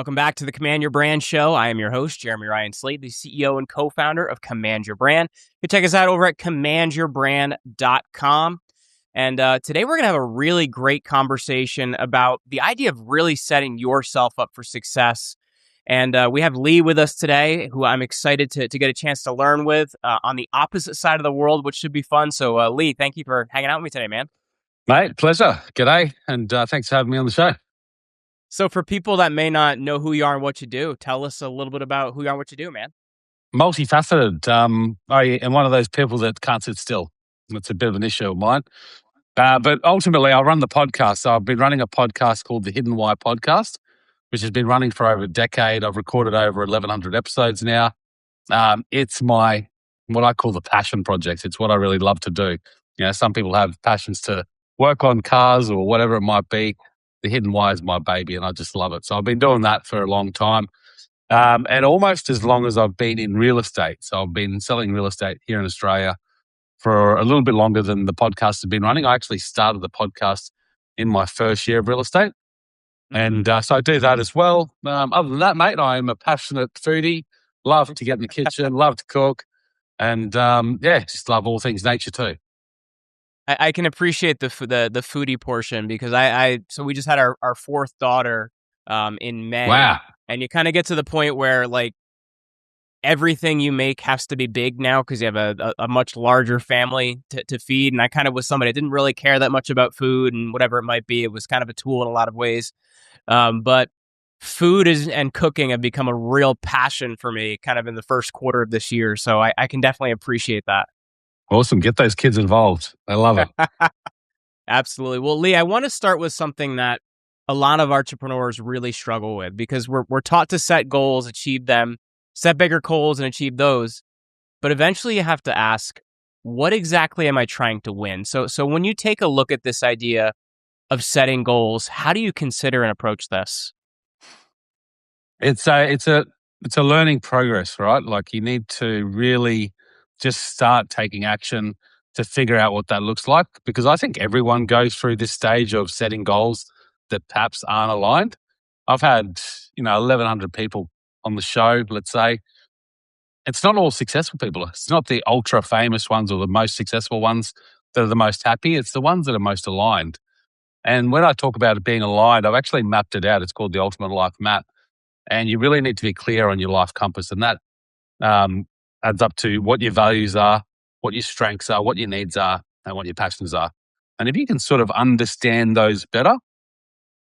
Welcome back to the Command Your Brand show. I am your host, Jeremy Ryan Slate, the CEO and co-founder of Command Your Brand. You can check us out over at commandyourbrand.com. And today we're going to have a really great conversation about the idea of really setting yourself up for success. And we have Leigh with us today, who I'm excited to get a chance to learn with on the opposite side of the world, which should be fun. So Leigh, thank you for hanging out with me today, man. Mate, pleasure. G'day. And thanks for having me on the show. So for people that may not know who you are and what you do, tell us a little bit about who you are and what you do, man. Multifaceted. I am one of those people that can't sit still. It's a bit of an issue of mine. But ultimately, I run the podcast. So I've been running a podcast called The Hidden Why Podcast, which has been running for over a decade. I've recorded over 1,100 episodes now. It's what I call the passion project. It's what I really love to do. You know, some people have passions to work on cars or whatever it might be. The Hidden Why is my baby, and I just love it. So I've been doing that for a long time, and almost as long as I've been in real estate. So I've been selling real estate here in Australia for a little bit longer than the podcast has been running. I actually started the podcast in my first year of real estate, and so I do that as well. Other than that, mate, I am a passionate foodie. Love to get in the kitchen, love to cook, and just love all things nature too. I can appreciate the foodie portion because so we just had our fourth daughter in May. Wow. And you kind of get to the point where like everything you make has to be big now because you have a much larger family to feed. And I kind of was somebody that didn't really care that much about food and whatever it might be. It was kind of a tool in a lot of ways. But food and cooking have become a real passion for me kind of in the first quarter of this year. So I can definitely appreciate that. Awesome. Get those kids involved. I love it. Absolutely. Well, Leigh, I want to start with something that a lot of entrepreneurs really struggle with because we're taught to set goals, achieve them, set bigger goals and achieve those. But eventually you have to ask, what exactly am I trying to win? So when you take a look at this idea of setting goals, how do you consider and approach this? It's a learning progress, right? Like you need to really just start taking action to figure out what that looks like. Because I think everyone goes through this stage of setting goals that perhaps aren't aligned. I've had, 1,100 people on the show, let's say. It's not all successful people. It's not the ultra famous ones or the most successful ones that are the most happy. It's the ones that are most aligned. And when I talk about it being aligned, I've actually mapped it out. It's called the Ultimate Life Map. And you really need to be clear on your life compass. And that adds up to what your values are, what your strengths are, what your needs are, and what your passions are. And if you can sort of understand those better,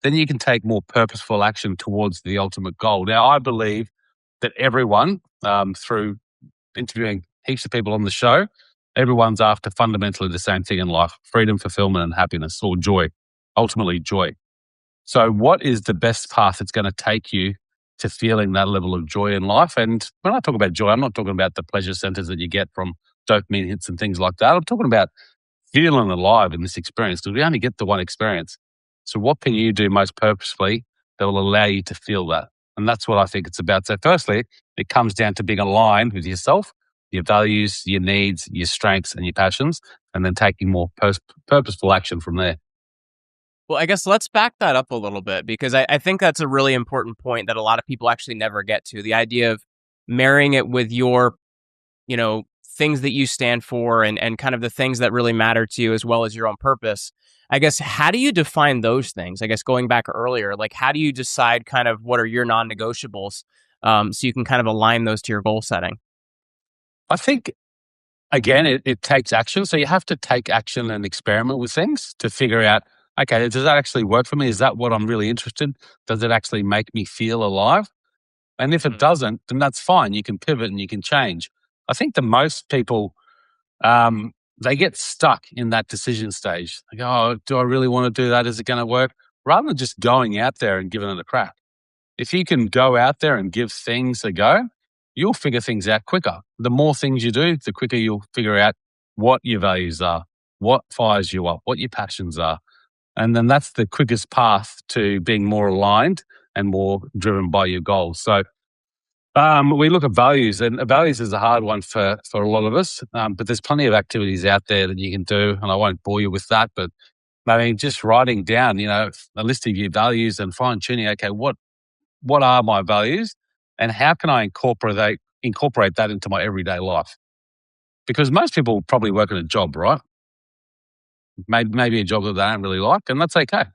then you can take more purposeful action towards the ultimate goal. Now, I believe that everyone, through interviewing heaps of people on the show, everyone's after fundamentally the same thing in life: freedom, fulfillment, and happiness, or joy, ultimately joy. So what is the best path that's going to take you to feeling that level of joy in life? And when I talk about joy, I'm not talking about the pleasure centers that you get from dopamine hits and things like that. I'm talking about feeling alive in this experience because we only get the one experience. So what can you do most purposefully that will allow you to feel that? And that's what I think it's about. So firstly, it comes down to being aligned with yourself, your values, your needs, your strengths, and your passions, and then taking more purposeful action from there. Well, I guess let's back that up a little bit because I think that's a really important point that a lot of people actually never get to. The idea of marrying it with your, things that you stand for and kind of the things that really matter to you as well as your own purpose. I guess, how do you define those things? I guess going back earlier, like how do you decide kind of what are your non-negotiables so you can kind of align those to your goal setting? I think, again, it takes action. So you have to take action and experiment with things to figure out, okay, does that actually work for me? Is that what I'm really interested in? Does it actually make me feel alive? And if it doesn't, then that's fine. You can pivot and you can change. I think the most people, they get stuck in that decision stage. They go, oh, do I really want to do that? Is it going to work? Rather than just going out there and giving it a crack. If you can go out there and give things a go, you'll figure things out quicker. The more things you do, the quicker you'll figure out what your values are, what fires you up, what your passions are. And then that's the quickest path to being more aligned and more driven by your goals. So we look at values, and values is a hard one for a lot of us, but there's plenty of activities out there that you can do, and I won't bore you with that, but I mean, just writing down, a list of your values and fine-tuning, okay, what what are my values and how can I incorporate that into my everyday life? Because most people probably work in a job, right? Maybe a job that they don't really like, and that's okay.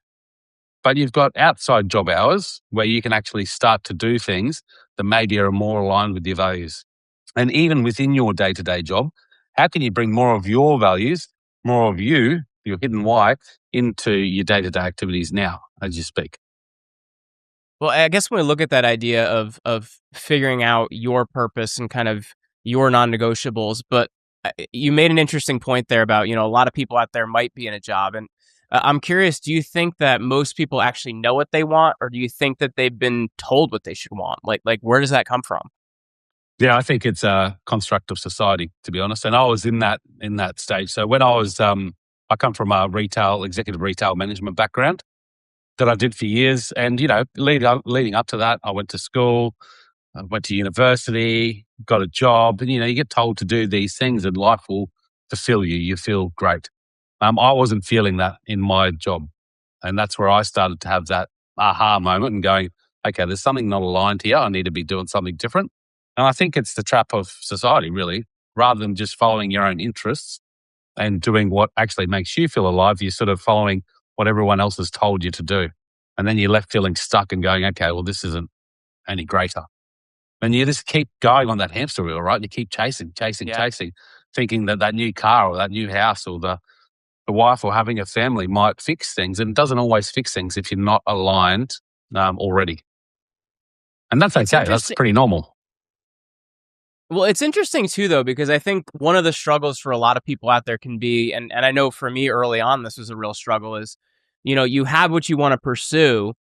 But you've got outside job hours where you can actually start to do things that maybe are more aligned with your values. And even within your day-to-day job, how can you bring more of your values, more of you, your hidden why, into your day-to-day activities now as you speak? Well, I guess when we look at that idea of figuring out your purpose and kind of your non-negotiables, but you made an interesting point there about, a lot of people out there might be in a job, and I'm curious, do you think that most people actually know what they want, or do you think that they've been told what they should want? Like where does that come from? Yeah, I think it's a construct of society, to be honest. And I was in that stage. So when I come from a executive retail management background that I did for years. And, leading up to that, I went to school, I went to university, got a job, and, you get told to do these things and life will fulfill you. You feel great. I wasn't feeling that in my job. And that's where I started to have that aha moment and going, okay, there's something not aligned here. I need to be doing something different. And I think it's the trap of society, really, rather than just following your own interests and doing what actually makes you feel alive. You're sort of following what everyone else has told you to do. And then you're left feeling stuck and going, okay, well, this isn't any greater. And you just keep going on that hamster wheel, right? You keep chasing, Yeah. thinking that new car or that new house or the wife or having a family might fix things. And it doesn't always fix things if you're not aligned already. And that's It's okay. That's interesting. pretty normal. Well, it's interesting too, though, because I think one of the struggles for a lot of people out there can be, and I know for me early on, this was a real struggle is, you have what you want to pursue,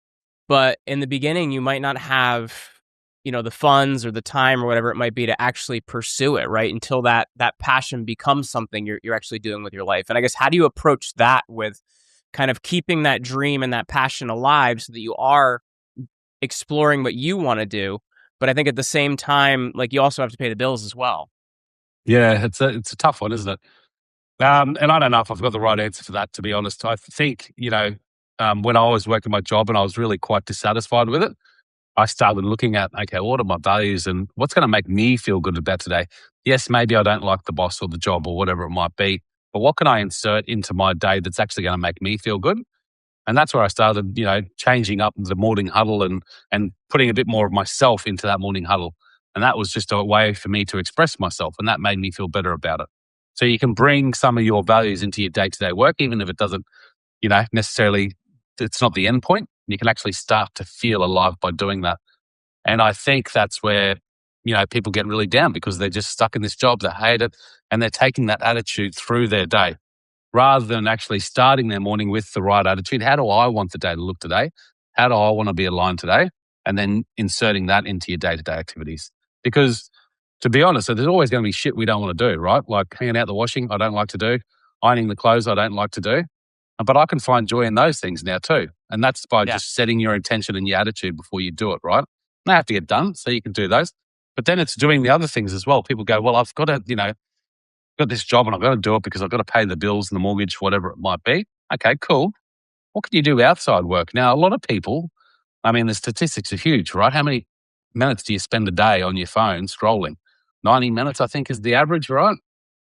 but in the beginning, you might not have, the funds or the time or whatever it might be to actually pursue it, right? Until that passion becomes something you're actually doing with your life. And I guess how do you approach that with kind of keeping that dream and that passion alive so that you are exploring what you want to do, but I think at the same time, like you also have to pay the bills as well. Yeah, it's a tough one, isn't it? And I don't know if I've got the right answer for that, to be honest. I think, when I was working my job and I was really quite dissatisfied with it, I started looking at, okay, what are my values and what's going to make me feel good about today? Yes, maybe I don't like the boss or the job or whatever it might be, but what can I insert into my day that's actually going to make me feel good? And that's where I started, changing up the morning huddle and putting a bit more of myself into that morning huddle. And that was just a way for me to express myself. And that made me feel better about it. So you can bring some of your values into your day-to-day work, even if it doesn't, necessarily, it's not the end point. You can actually start to feel alive by doing that. And I think that's where, people get really down because they're just stuck in this job, they hate it, and they're taking that attitude through their day rather than actually starting their morning with the right attitude. How do I want the day to look today? How do I want to be aligned today? And then inserting that into your day-to-day activities. Because to be honest, there's always going to be shit we don't want to do, right? Like hanging out the washing, I don't like to do. Ironing the clothes, I don't like to do. But I can find joy in those things now too. And that's by Yeah. just setting your intention and your attitude before you do it, right? They have to get done, so you can do those. But then it's doing the other things as well. People go, well, I've got to, got this job and I've got to do it because I've got to pay the bills and the mortgage, whatever it might be. Okay, cool. What can you do outside work? Now, a lot of people, the statistics are huge, right? How many minutes do you spend a day on your phone scrolling? 90 minutes, I think, is the average, right?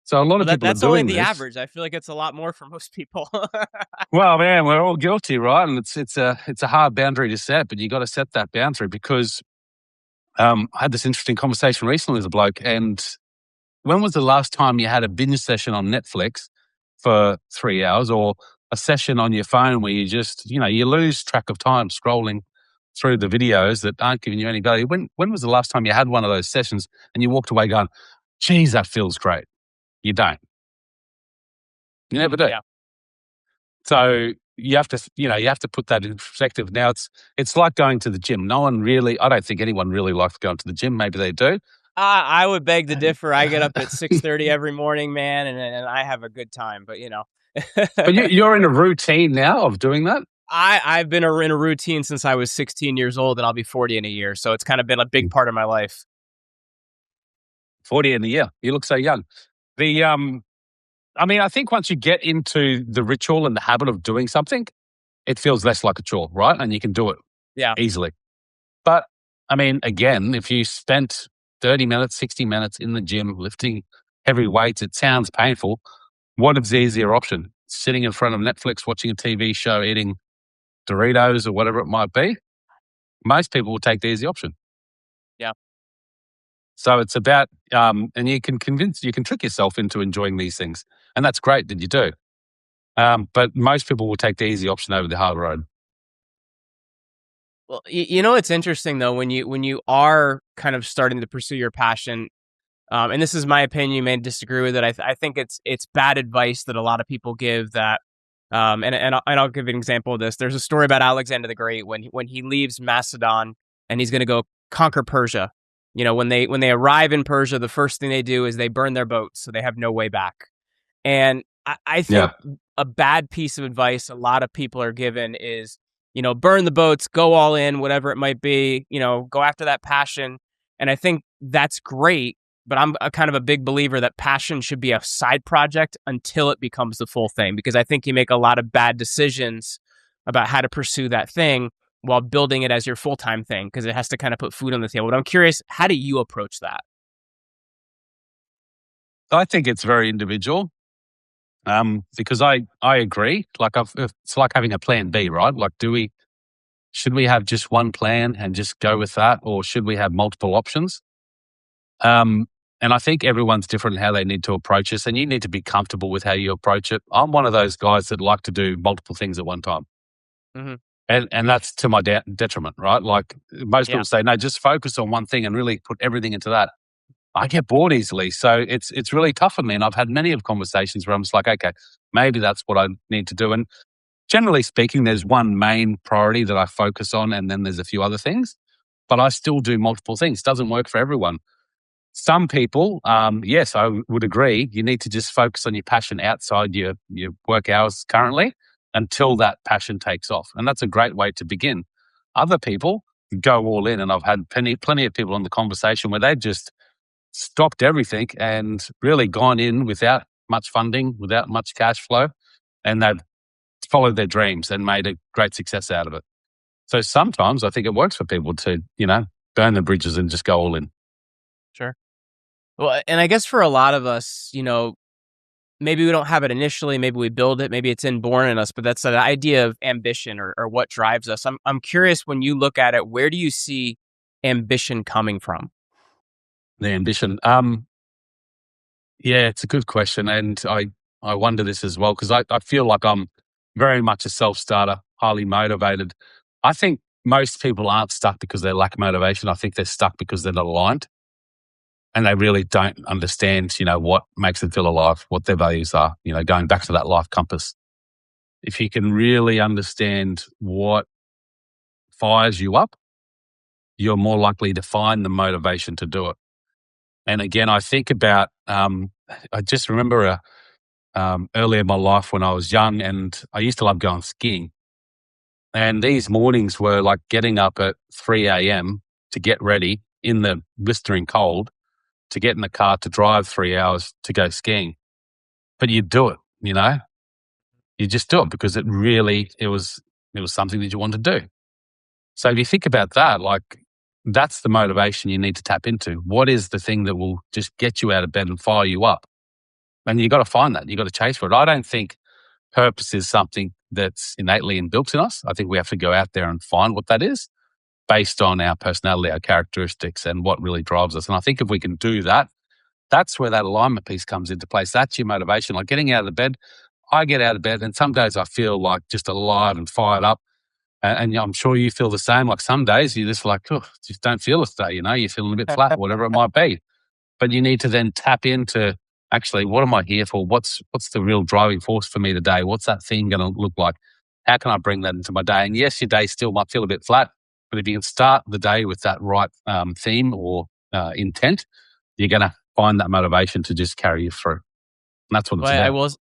So a lot Well, of people are that's only doing the this. average. I feel like it's a lot more for most people. Well, man, we're all guilty, right? And it's a hard boundary to set, but you got to set that boundary because I had this interesting conversation recently with a bloke, and when was the last time you had a binge session on Netflix for 3 hours or a session on your phone where you just, you lose track of time scrolling through the videos that aren't giving you any value? When was the last time you had one of those sessions and you walked away going, geez, that feels great? You don't. You never do. Yeah. So you have to, you have to put that in perspective. Now it's like going to the gym. I don't think anyone really likes going to the gym. Maybe they do. I would beg to differ. I get up at 6:30 every morning, man, and I have a good time. But But you're in a routine now of doing that? I've been in a routine since I was 16 years old, and I'll be 40 in a year. So it's kind of been a big part of my life. 40 in a year. You look so young. The I think once you get into the ritual and the habit of doing something, it feels less like a chore, right? And you can do it Yeah. easily. But I mean, again, if you spent 30 minutes, 60 minutes in the gym lifting heavy weights, it sounds painful. What is the easier option? Sitting in front of Netflix, watching a TV show, eating Doritos or whatever it might be? Most people will take the easy option. Yeah. So it's about, and you can trick yourself into enjoying these things. And that's great that you do. But most people will take the easy option over the hard road. Well, you know, it's interesting though, when you are kind of starting to pursue your passion, and this is my opinion, you may disagree with it. I think it's bad advice that a lot of people give that, and I'll give an example of this. There's a story about Alexander the Great when he leaves Macedon and he's going to go conquer Persia. You know, when they arrive in Persia, the first thing they do is they burn their boats, so they have no way back. And I think a bad piece of advice a lot of people are given is, you know, burn the boats, go all in, whatever it might be, you know, go after that passion. And I think that's great, but I'm a kind of a big believer that passion should be a side project until it becomes the full thing, because I think you make a lot of bad decisions about how to pursue that thing while building it as your full-time thing, because it has to kind of put food on the table. But I'm curious, how do you approach that? I think it's very individual. Because I agree. Like it's like having a plan B, right? Like, should we have just one plan and just go with that, or should we have multiple options? And I think everyone's different in how they need to approach this, and you need to be comfortable with how you approach it. I'm one of those guys that like to do multiple things at one time, Mm-hmm. and that's to my detriment, right? Like most Yeah. people say, no, just focus on one thing and really put everything into that. I get bored easily. So it's really tough for me. And I've had many of conversations where I'm just like, okay, maybe that's what I need to do. And generally speaking, there's one main priority that I focus on, and then there's a few other things. But I still do multiple things. Doesn't work for everyone. Some people, yes, I would agree. You need to just focus on your passion outside your work hours currently until that passion takes off. And that's a great way to begin. Other people go all in. And I've had plenty of people on the conversation where they've just stopped everything and really gone in without much funding, without much cash flow, and they've followed their dreams and made a great success out of it. So sometimes I think it works for people to, you know, burn the bridges and just go all in. Sure. Well, and I guess for a lot of us, you know, maybe we don't have it initially, maybe we build it, maybe it's inborn in us, but that's the idea of ambition or what drives us. I'm curious, when you look at it, where do you see ambition coming from? The ambition. Yeah, it's a good question. And I wonder this as well, because I feel like I'm very much a self-starter, highly motivated. I think most people aren't stuck because they lack motivation. I think they're stuck because they're not aligned and they really don't understand, you know, what makes them feel alive, what their values are, you know, going back to that life compass. If you can really understand what fires you up, you're more likely to find the motivation to do it. And again, I think about, I just remember earlier in my life when I was young, and I used to love going skiing. And these mornings were like getting up at 3 a.m. to get ready in the blistering cold, to get in the car to drive 3 hours to go skiing. But you do it, you know, you just do it because it was something that you want to do. So if you think about that, like that's the motivation you need to tap into. What is the thing that will just get you out of bed and fire you up? And you got to find that. You got to chase for it. I don't think purpose is something that's innately inbuilt in us. I think we have to go out there and find what that is based on our personality, our characteristics, and what really drives us. And I think if we can do that, that's where that alignment piece comes into place. That's your motivation. Like getting out of the bed, I get out of bed and some days I feel like just alive and fired up. And I'm sure you feel the same. Like some days you're just like, oh, just don't feel it today. You know, you're feeling a bit flat, whatever it might be. But you need to then tap into actually, what am I here for? What's the real driving force for me today? What's that thing going to look like? How can I bring that into my day? And yes, your day still might feel a bit flat, but if you can start the day with that right theme or intent, you're going to find that motivation to just carry you through. And that's what it's Well, about.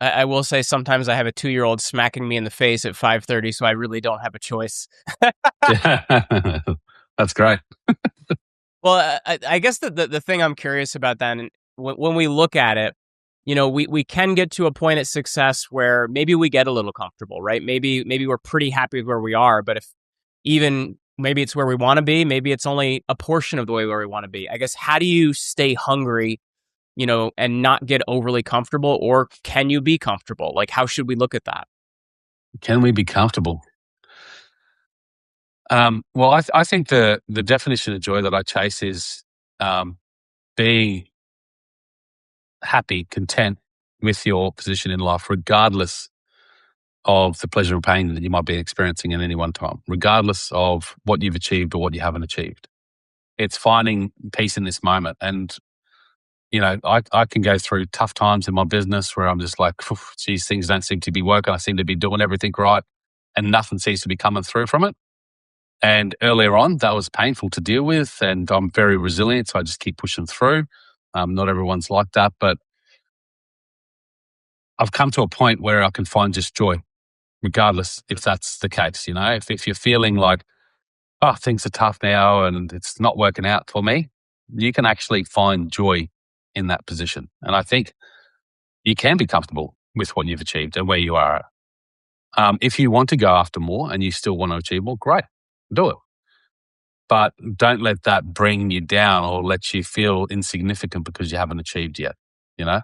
I will say sometimes I have a 2-year-old smacking me in the face at 5:30, so I really don't have a choice. That's great. Well, I guess the thing I'm curious about then, when we look at it, you know, we can get to a point at success where maybe we get a little comfortable, right? Maybe we're pretty happy with where we are, but if even maybe it's where we want to be, maybe it's only a portion of the way where we want to be. I guess, how do you stay hungry, and not get overly comfortable, or can you be comfortable? Like, how should we look at that? Can we be comfortable? Well, I think the definition of joy that I chase is um, being happy, content with your position in life, regardless of the pleasure and pain that you might be experiencing at any one time, regardless of what you've achieved or what you haven't achieved. It's finding peace in this moment. And, I can go through tough times in my business where I'm just like, geez, things don't seem to be working. I seem to be doing everything right and nothing seems to be coming through from it. And earlier on, that was painful to deal with. And I'm very resilient. So I just keep pushing through. Not everyone's like that, but I've come to a point where I can find just joy, regardless if that's the case. If you're feeling like, oh, things are tough now and it's not working out for me, you can actually find joy in that position. And I think you can be comfortable with what you've achieved and where you are. If you want to go after more and you still want to achieve more, great, do it. But don't let that bring you down or let you feel insignificant because you haven't achieved yet. You know,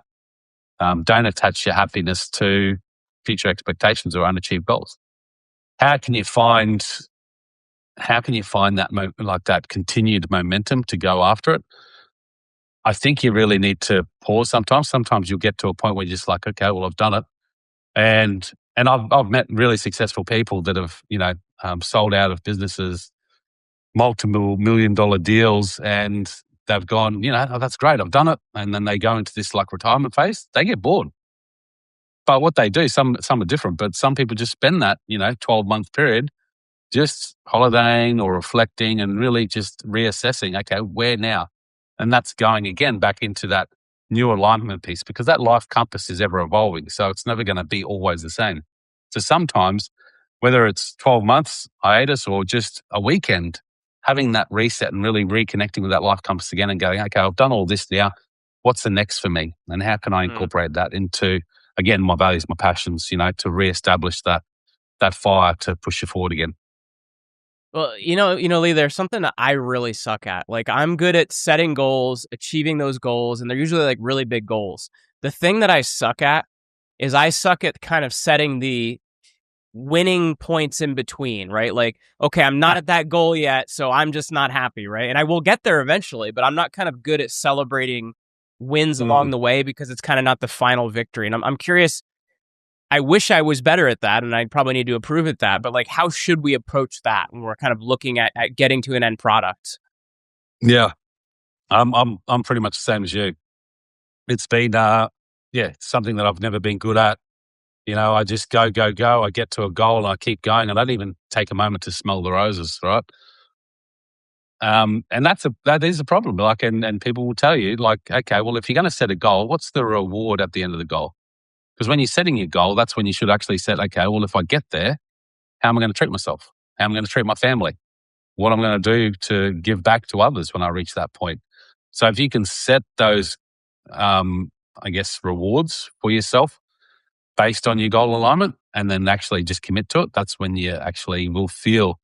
don't attach your happiness to future expectations or unachieved goals. How can you find that continued momentum to go after it? I think you really need to pause sometimes. Sometimes you'll get to a point where you're just like, okay, well, I've done it. And I've met really successful people that have, sold out of businesses, multiple $1 million deals, and they've gone, oh, that's great, I've done it. And then they go into this like retirement phase, they get bored. But what they do, some are different, but some people just spend that, 12-month period just holidaying or reflecting and really just reassessing, okay, where now? And that's going again back into that new alignment piece, because that life compass is ever evolving. So it's never going to be always the same. So sometimes, whether it's 12 months hiatus or just a weekend, having that reset and really reconnecting with that life compass again and going, okay, I've done all this now. What's the next for me? And how can I incorporate that into, again, my values, my passions, to reestablish that fire to push you forward again? Well, Lee, there's something that I really suck at. Like, I'm good at setting goals, achieving those goals, and they're usually like really big goals. The thing that I suck at is I suck at kind of setting the winning points in between, right? Like, okay, I'm not at that goal yet, so I'm just not happy, right? And I will get there eventually, but I'm not kind of good at celebrating wins along the way because it's kind of not the final victory. And I'm curious, I wish I was better at that, and I probably need to improve at that. But like, how should we approach that when we're kind of looking at getting to an end product? Yeah, I'm pretty much the same as you. It's been something that I've never been good at. I just go. I get to a goal and I keep going. I don't even take a moment to smell the roses, right? And that is a problem. Like, and people will tell you, like, okay, well, if you're going to set a goal, what's the reward at the end of the goal? Because when you're setting your goal, that's when you should actually set, okay, well, if I get there, how am I going to treat myself? How am I going to treat my family? What I'm going to do to give back to others when I reach that point. So if you can set those, rewards for yourself based on your goal alignment and then actually just commit to it, that's when you actually will feel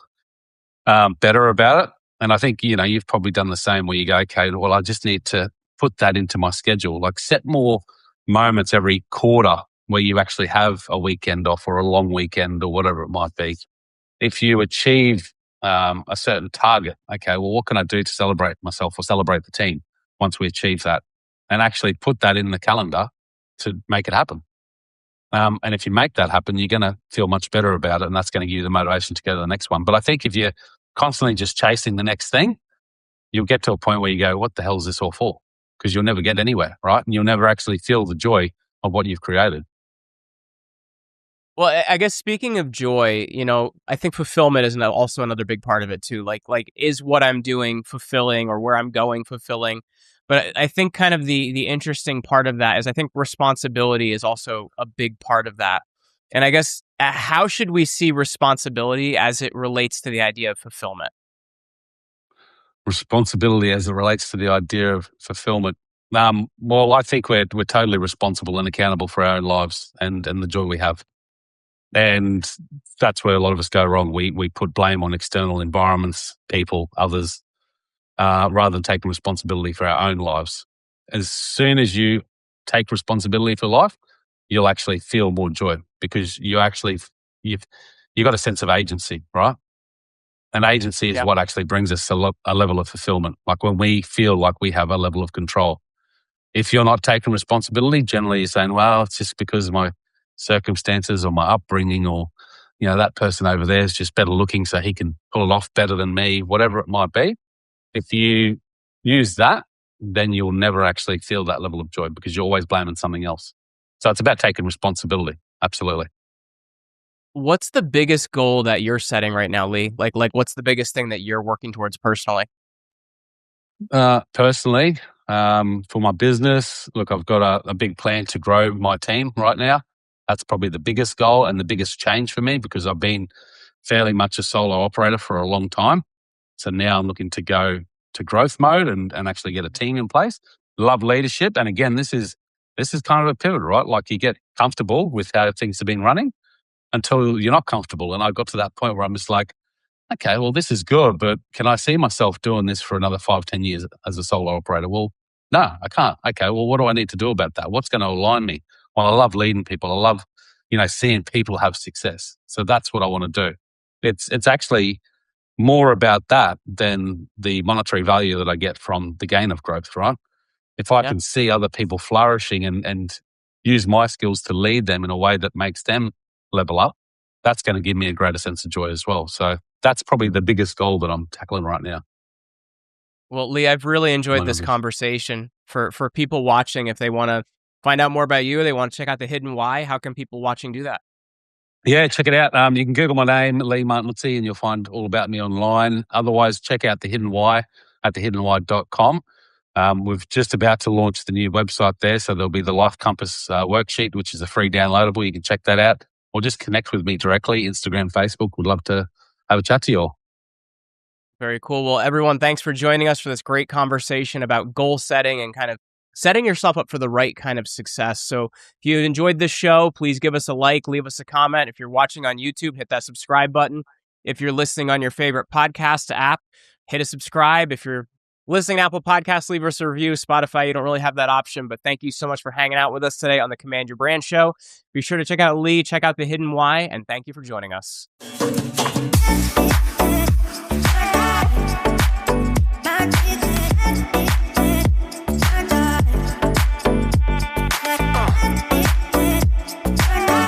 better about it. And I think, you've probably done the same where you go, okay, well, I just need to put that into my schedule. Like, set more moments every quarter where you actually have a weekend off or a long weekend or whatever it might be. If you achieve a certain target, okay, well, what can I do to celebrate myself or celebrate the team once we achieve that? And actually put that in the calendar to make it happen. And if you make that happen, you're going to feel much better about it, and that's going to give you the motivation to go to the next one. But I think if you're constantly just chasing the next thing, you'll get to a point where you go, what the hell is this all for? Because you'll never get anywhere, right? And you'll never actually feel the joy of what you've created. Well, I guess speaking of joy, I think fulfillment is also another big part of it too. Like, is what I'm doing fulfilling, or where I'm going fulfilling? But I think kind of the interesting part of that is I think responsibility is also a big part of that. And I guess, how should we see responsibility as it relates to the idea of fulfillment? Responsibility as it relates to the idea of fulfillment. Well, I think we're totally responsible and accountable for our own lives and the joy we have. And that's where a lot of us go wrong. We put blame on external environments, people, others, rather than taking responsibility for our own lives. As soon as you take responsibility for life, you'll actually feel more joy because you've got a sense of agency, right? And agency is Yeah. what actually brings us a level of fulfillment. Like when we feel like we have a level of control. If you're not taking responsibility, generally you're saying, well, it's just because of my circumstances or my upbringing, or, that person over there is just better looking so he can pull it off better than me, whatever it might be. If you use that, then you'll never actually feel that level of joy because you're always blaming something else. So it's about taking responsibility. Absolutely. What's the biggest goal that you're setting right now, Leigh? Like what's the biggest thing that you're working towards personally? Personally, for my business, look, I've got a big plan to grow my team right now. That's probably the biggest goal and the biggest change for me because I've been fairly much a solo operator for a long time. So now I'm looking to go to growth mode and actually get a team in place. Love leadership. And again, this is kind of a pivot, right? Like you get comfortable with how things have been running until you're not comfortable. And I got to that point where I'm just like, okay, well, this is good, but can I see myself doing this for another 5, 10 years as a solo operator? Well, no, I can't. Okay, well, what do I need to do about that? What's going to align me? Well, I love leading people. I love, seeing people have success. So that's what I want to do. It's actually more about that than the monetary value that I get from the gain of growth, right? If I Yeah. can see other people flourishing and use my skills to lead them in a way that makes them level up, that's going to give me a greater sense of joy as well. So that's probably the biggest goal that I'm tackling right now. Well, Leigh, I've really enjoyed this conversation. For people watching, if they want to find out more about you, they want to check out The Hidden Why, how can people watching do that? Yeah, check it out. You can Google my name, Leigh Martinuzzi, and you'll find all about me online. Otherwise, check out The Hidden Why at thehiddenwhy.com. We've just about to launch the new website there. So there'll be the Life Compass worksheet, which is a free downloadable. You can check that out or just connect with me directly, Instagram, Facebook. Would love to have a chat to you all. Very cool. Well, everyone, thanks for joining us for this great conversation about goal setting and kind of setting yourself up for the right kind of success. So if you enjoyed this show, please give us a like, leave us a comment. If you're watching on YouTube, hit that subscribe button. If you're listening on your favorite podcast app, hit a subscribe. If you're listening to Apple Podcasts, leave us a review. Spotify, you don't really have that option, but thank you so much for hanging out with us today on the Command Your Brand Show. Be sure to check out Leigh, check out The Hidden Why, and thank you for joining us.